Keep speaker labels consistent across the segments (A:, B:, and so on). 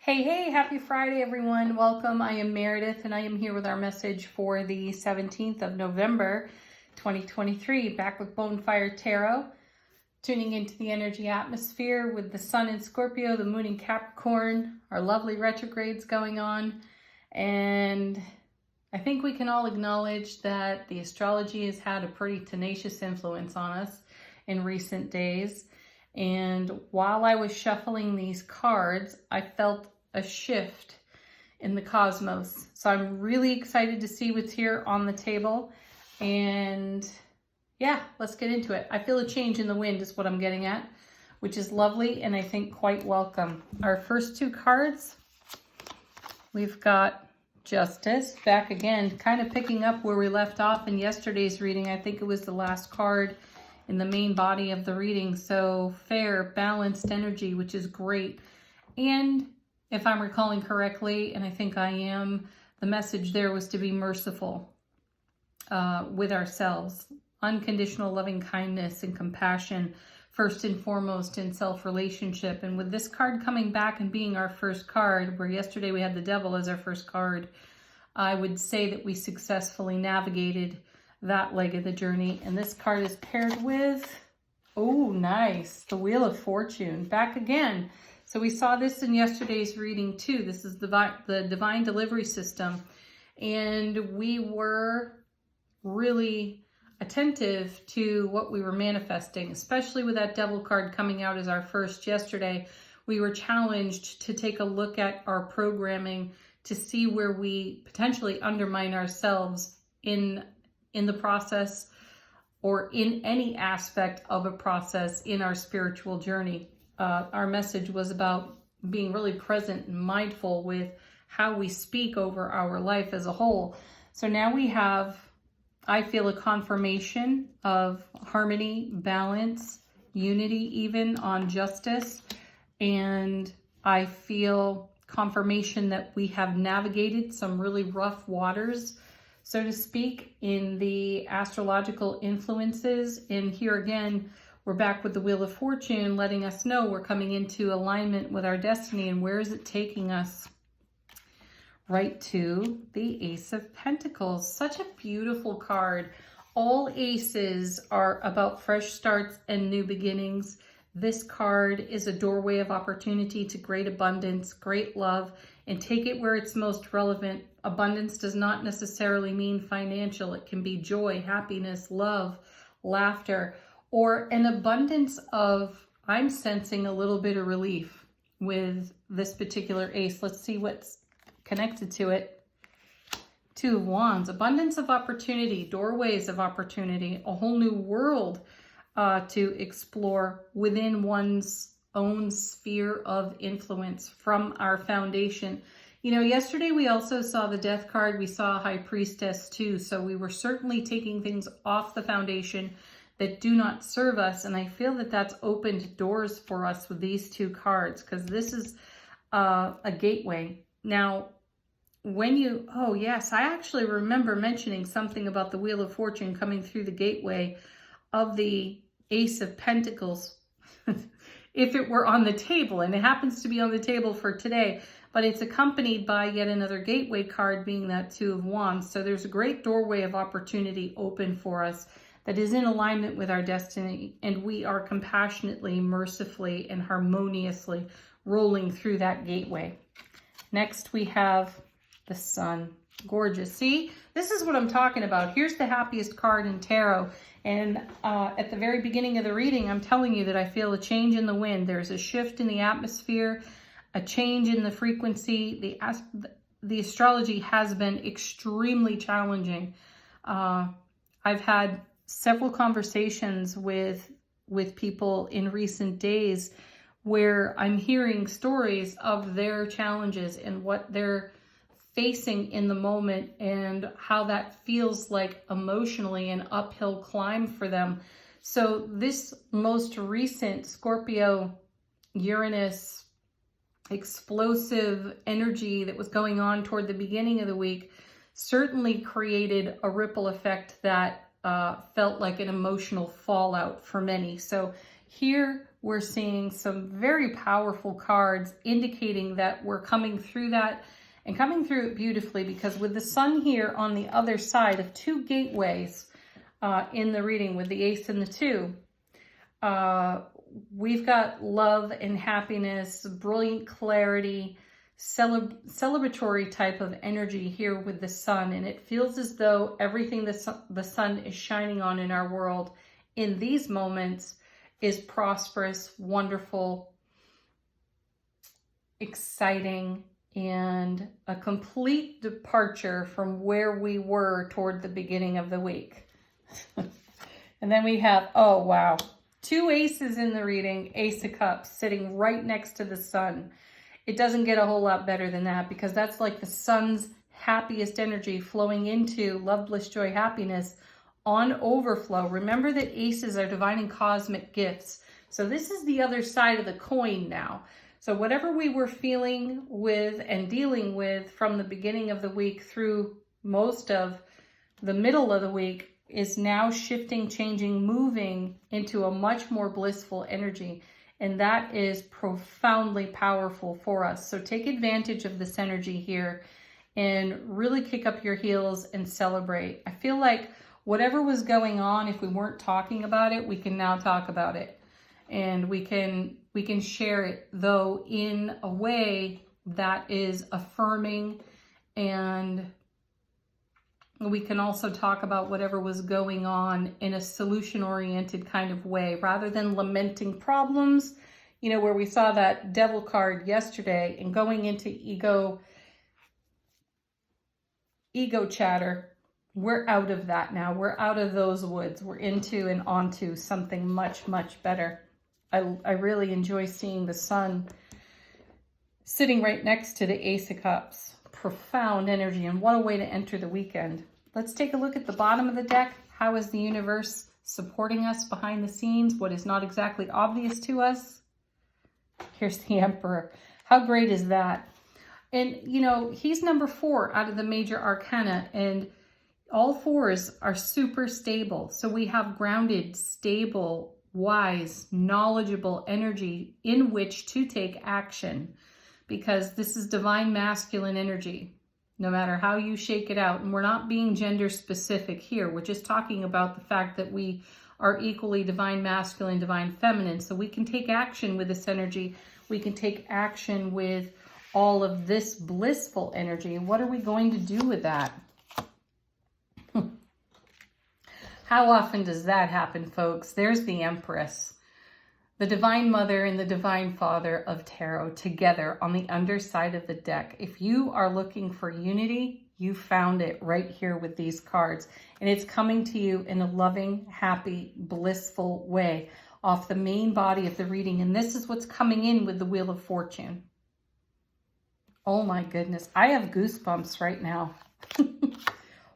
A: Hey, happy Friday, everyone. Welcome. I am Meredith, and I am here with our message for the 17th of November, 2023, back with Bonefire Tarot, tuning into the energy atmosphere with the sun in Scorpio, the moon in Capricorn, our lovely retrogrades going on. And I think we can all acknowledge that the astrology has had a pretty tenacious influence on us in recent days. And while I was shuffling these cards, I felt a shift in the cosmos. So I'm really excited to see what's here on the table. And yeah, let's get into it. I feel a change in the wind is what I'm getting at, which is lovely and I think quite welcome. Our first two cards, we've got Justice back again, kind of picking up where we left off in yesterday's reading. I think it was the last card in the main body of the reading. So fair, balanced energy, which is great. And if I'm recalling correctly, and I think I am, the message there was to be merciful with ourselves. Unconditional loving kindness and compassion, first and foremost in self-relationship. And with this card coming back and being our first card, where yesterday we had the Devil as our first card, I would say that we successfully navigated that leg of the journey. And this card is paired with, oh, nice, the Wheel of Fortune, back again. So we saw this in yesterday's reading too. This is the Divine Delivery System. And we were really attentive to what we were manifesting, especially with that Devil card coming out as our first yesterday. We were challenged to take a look at our programming to see where we potentially undermine ourselves in the process or in any aspect of a process in our spiritual journey. Our message was about being really present and mindful with how we speak over our life as a whole. So now we have, I feel, a confirmation of harmony, balance, unity, even on Justice. And I feel confirmation that we have navigated some really rough waters, so to speak, in the astrological influences. And here again, we're back with the Wheel of Fortune, letting us know we're coming into alignment with our destiny. And where is it taking us? Right to the Ace of Pentacles. Such a beautiful card. All aces are about fresh starts and new beginnings. This card is a doorway of opportunity to great abundance, great love, and take it where it's most relevant. Abundance does not necessarily mean financial. It can be joy, happiness, love, laughter, or an abundance of, I'm sensing a little bit of relief with this particular ace. Let's see what's connected to it. Two of Wands, abundance of opportunity, doorways of opportunity, a whole new world to explore within one's own sphere of influence from our foundation. You know, yesterday we also saw the Death card. We saw High Priestess too. So we were certainly taking things off the foundation that do not serve us. And I feel that that's opened doors for us with these two cards, because this is a gateway. Now, when you, oh yes, I actually remember mentioning something about the Wheel of Fortune coming through the gateway of the Ace of Pentacles. If it were on the table, and it happens to be on the table for today, but it's accompanied by yet another gateway card being that Two of Wands. So there's a great doorway of opportunity open for us that is in alignment with our destiny, and we are compassionately, mercifully, and harmoniously rolling through that gateway. Next, we have the Sun. Gorgeous. See, this is what I'm talking about. Here's the happiest card in tarot. And at the very beginning of the reading, I'm telling you that I feel a change in the wind. There's a shift in the atmosphere, a change in the frequency. The astrology has been extremely challenging. I've had several conversations with people in recent days where I'm hearing stories of their challenges and what they're facing in the moment and how that feels like emotionally an uphill climb for them. So this most recent Scorpio Uranus explosive energy that was going on toward the beginning of the week certainly created a ripple effect that felt like an emotional fallout for many. So here we're seeing some very powerful cards indicating that we're coming through that and coming through it beautifully, because with the sun here on the other side of two gateways in the reading with the Ace and the 2, we've got love and happiness, brilliant clarity, celebratory type of energy here with the sun. And it feels as though everything the sun is shining on in our world in these moments is prosperous, wonderful, exciting, and a complete departure from where we were toward the beginning of the week. And then we have, oh wow, 2 aces in the reading, Ace of Cups sitting right next to the sun. It doesn't get a whole lot better than that, because that's like the sun's happiest energy flowing into love, bliss, joy, happiness on overflow. Remember that aces are divine and cosmic gifts. So this is the other side of the coin now. So whatever we were feeling with and dealing with from the beginning of the week through most of the middle of the week is now shifting, changing, moving into a much more blissful energy. And that is profoundly powerful for us. So take advantage of this energy here and really kick up your heels and celebrate. I feel like whatever was going on, if we weren't talking about it, we can now talk about it. And we can share it, though, in a way that is affirming, and we can also talk about whatever was going on in a solution-oriented kind of way, rather than lamenting problems, you know, where we saw that devil card yesterday and going into ego chatter. We're out of that now. We're out of those woods. We're into and onto something much, much better. I really enjoy seeing the sun sitting right next to the Ace of Cups. Profound energy, and what a way to enter the weekend. Let's take a look at the bottom of the deck. How is the universe supporting us behind the scenes? What is not exactly obvious to us? Here's the Emperor. How great is that? And, you know, he's number 4 out of the major arcana, and all 4s are super stable. So we have grounded, stable, wise, knowledgeable energy in which to take action, because this is divine masculine energy, no matter how you shake it out. And we're not being gender specific here. We're just talking about the fact that we are equally divine masculine, divine feminine. So we can take action with this energy. We can take action with all of this blissful energy. What are we going to do with that? How often does that happen, folks? There's the Empress, the Divine Mother and the Divine Father of Tarot together on the underside of the deck. If you are looking for unity, you found it right here with these cards. And it's coming to you in a loving, happy, blissful way off the main body of the reading. And this is what's coming in with the Wheel of Fortune. Oh my goodness. I have goosebumps right now.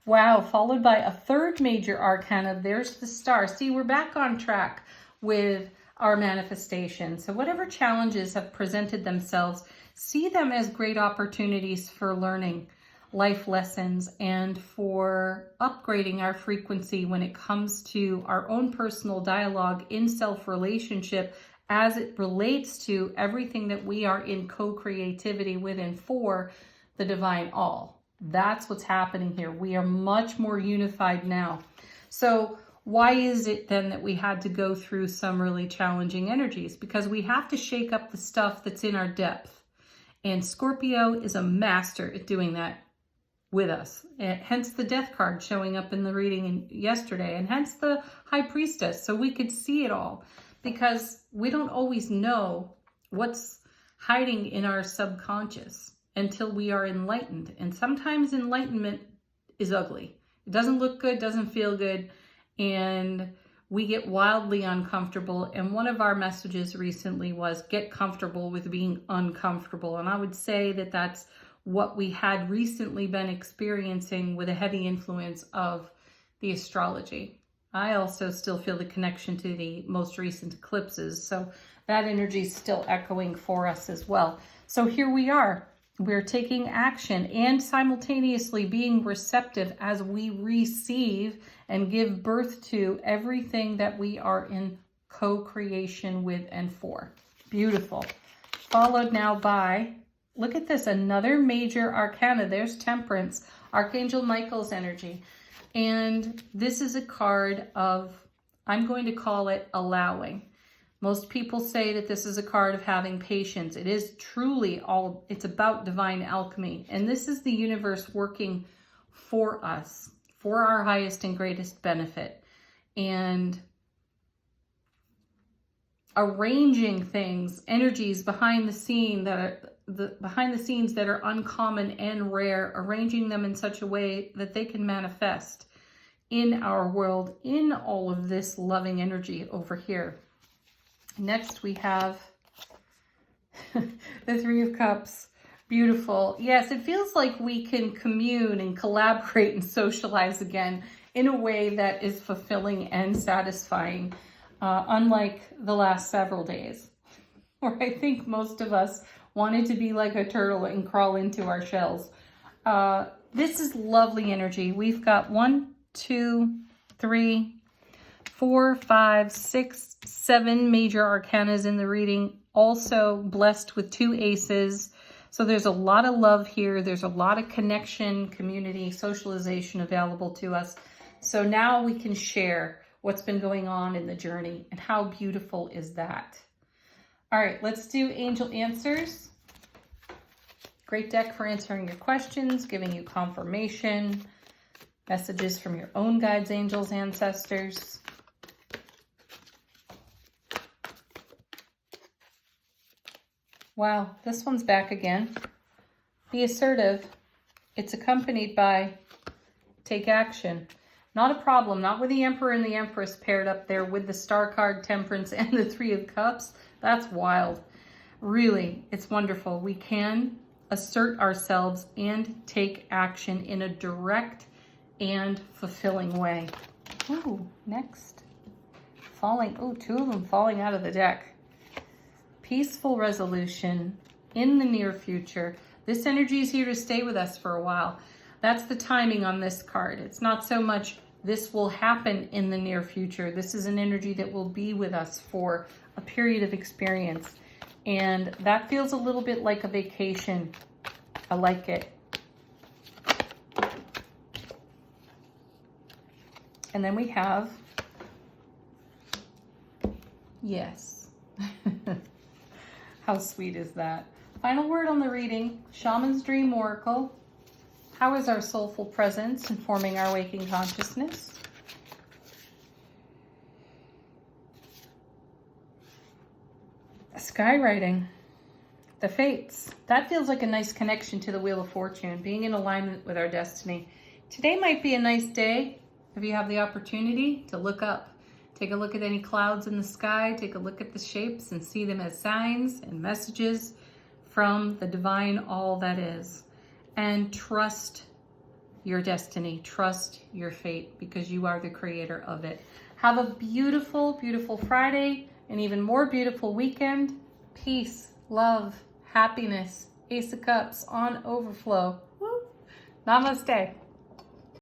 A: Wow, followed by a 3rd major arcana. There's the Star. See, we're back on track with our manifestation. So whatever challenges have presented themselves, see them as great opportunities for learning life lessons and for upgrading our frequency when it comes to our own personal dialogue in self-relationship as it relates to everything that we are in co-creativity with and for the divine all. That's what's happening here. We are much more unified now. So why is it then that we had to go through some really challenging energies? Because we have to shake up the stuff that's in our depth. And Scorpio is a master at doing that with us. And hence the Death card showing up in the reading yesterday, and hence the High Priestess. So we could see it all, because we don't always know what's hiding in our subconscious until we are enlightened. And sometimes enlightenment is ugly. It doesn't look good, doesn't feel good, and we get wildly uncomfortable. And one of our messages recently was get comfortable with being uncomfortable. And I would say that that's what we had recently been experiencing with a heavy influence of the astrology. I also still feel the connection to the most recent eclipses. So that energy is still echoing for us as well. So here we are. We're taking action and simultaneously being receptive as we receive and give birth to everything that we are in co-creation with, and for. Beautiful. Followed now by, look at this, another major arcana. There's Temperance, Archangel Michael's energy. And this is a card of, I'm going to call it allowing. Most people say that this is a card of having patience. It is truly it's about divine alchemy. And this is the universe working for us, for our highest and greatest benefit. And arranging things, energies behind the scene behind the scenes that are uncommon and rare, arranging them in such a way that they can manifest in our world, in all of this loving energy over here. Next we have the Three of Cups. Beautiful. Yes, it feels like we can commune and collaborate and socialize again in a way that is fulfilling and satisfying, unlike the last several days, where I think most of us wanted to be like a turtle and crawl into our shells. This is lovely energy. We've got 1, 2, 3, 4, 5, 6, 7 major arcanas in the reading, also blessed with 2 aces. So there's a lot of love here. There's a lot of connection, community, socialization available to us. So now we can share what's been going on in the journey, and how beautiful is that? All right, let's do angel answers. Great deck for answering your questions, giving you confirmation, messages from your own guides, angels, ancestors. Wow, this one's back again. Be assertive. It's accompanied by take action. Not a problem, not with the Emperor and the Empress paired up there with the Star card, Temperance, and the Three of Cups. That's wild. Really, it's wonderful. We can assert ourselves and take action in a direct and fulfilling way. Ooh, next. Falling, oh, 2 of them falling out of the deck. Peaceful resolution in the near future. This energy is here to stay with us for a while. That's the timing on this card. It's not so much this will happen in the near future. This is an energy that will be with us for a period of experience. And that feels a little bit like a vacation. I like it. And then we have, yes. How sweet is that? Final word on the reading, Shaman's Dream Oracle. How is our soulful presence informing our waking consciousness? Skywriting, the fates. That feels like a nice connection to the Wheel of Fortune, being in alignment with our destiny. Today might be a nice day if you have the opportunity to look up. Take a look at any clouds in the sky, take a look at the shapes and see them as signs and messages from the divine all that is. And trust your destiny, trust your fate, because you are the creator of it. Have a beautiful, beautiful Friday, an even more beautiful weekend. Peace, love, happiness, Ace of Cups on overflow. Woo. Namaste.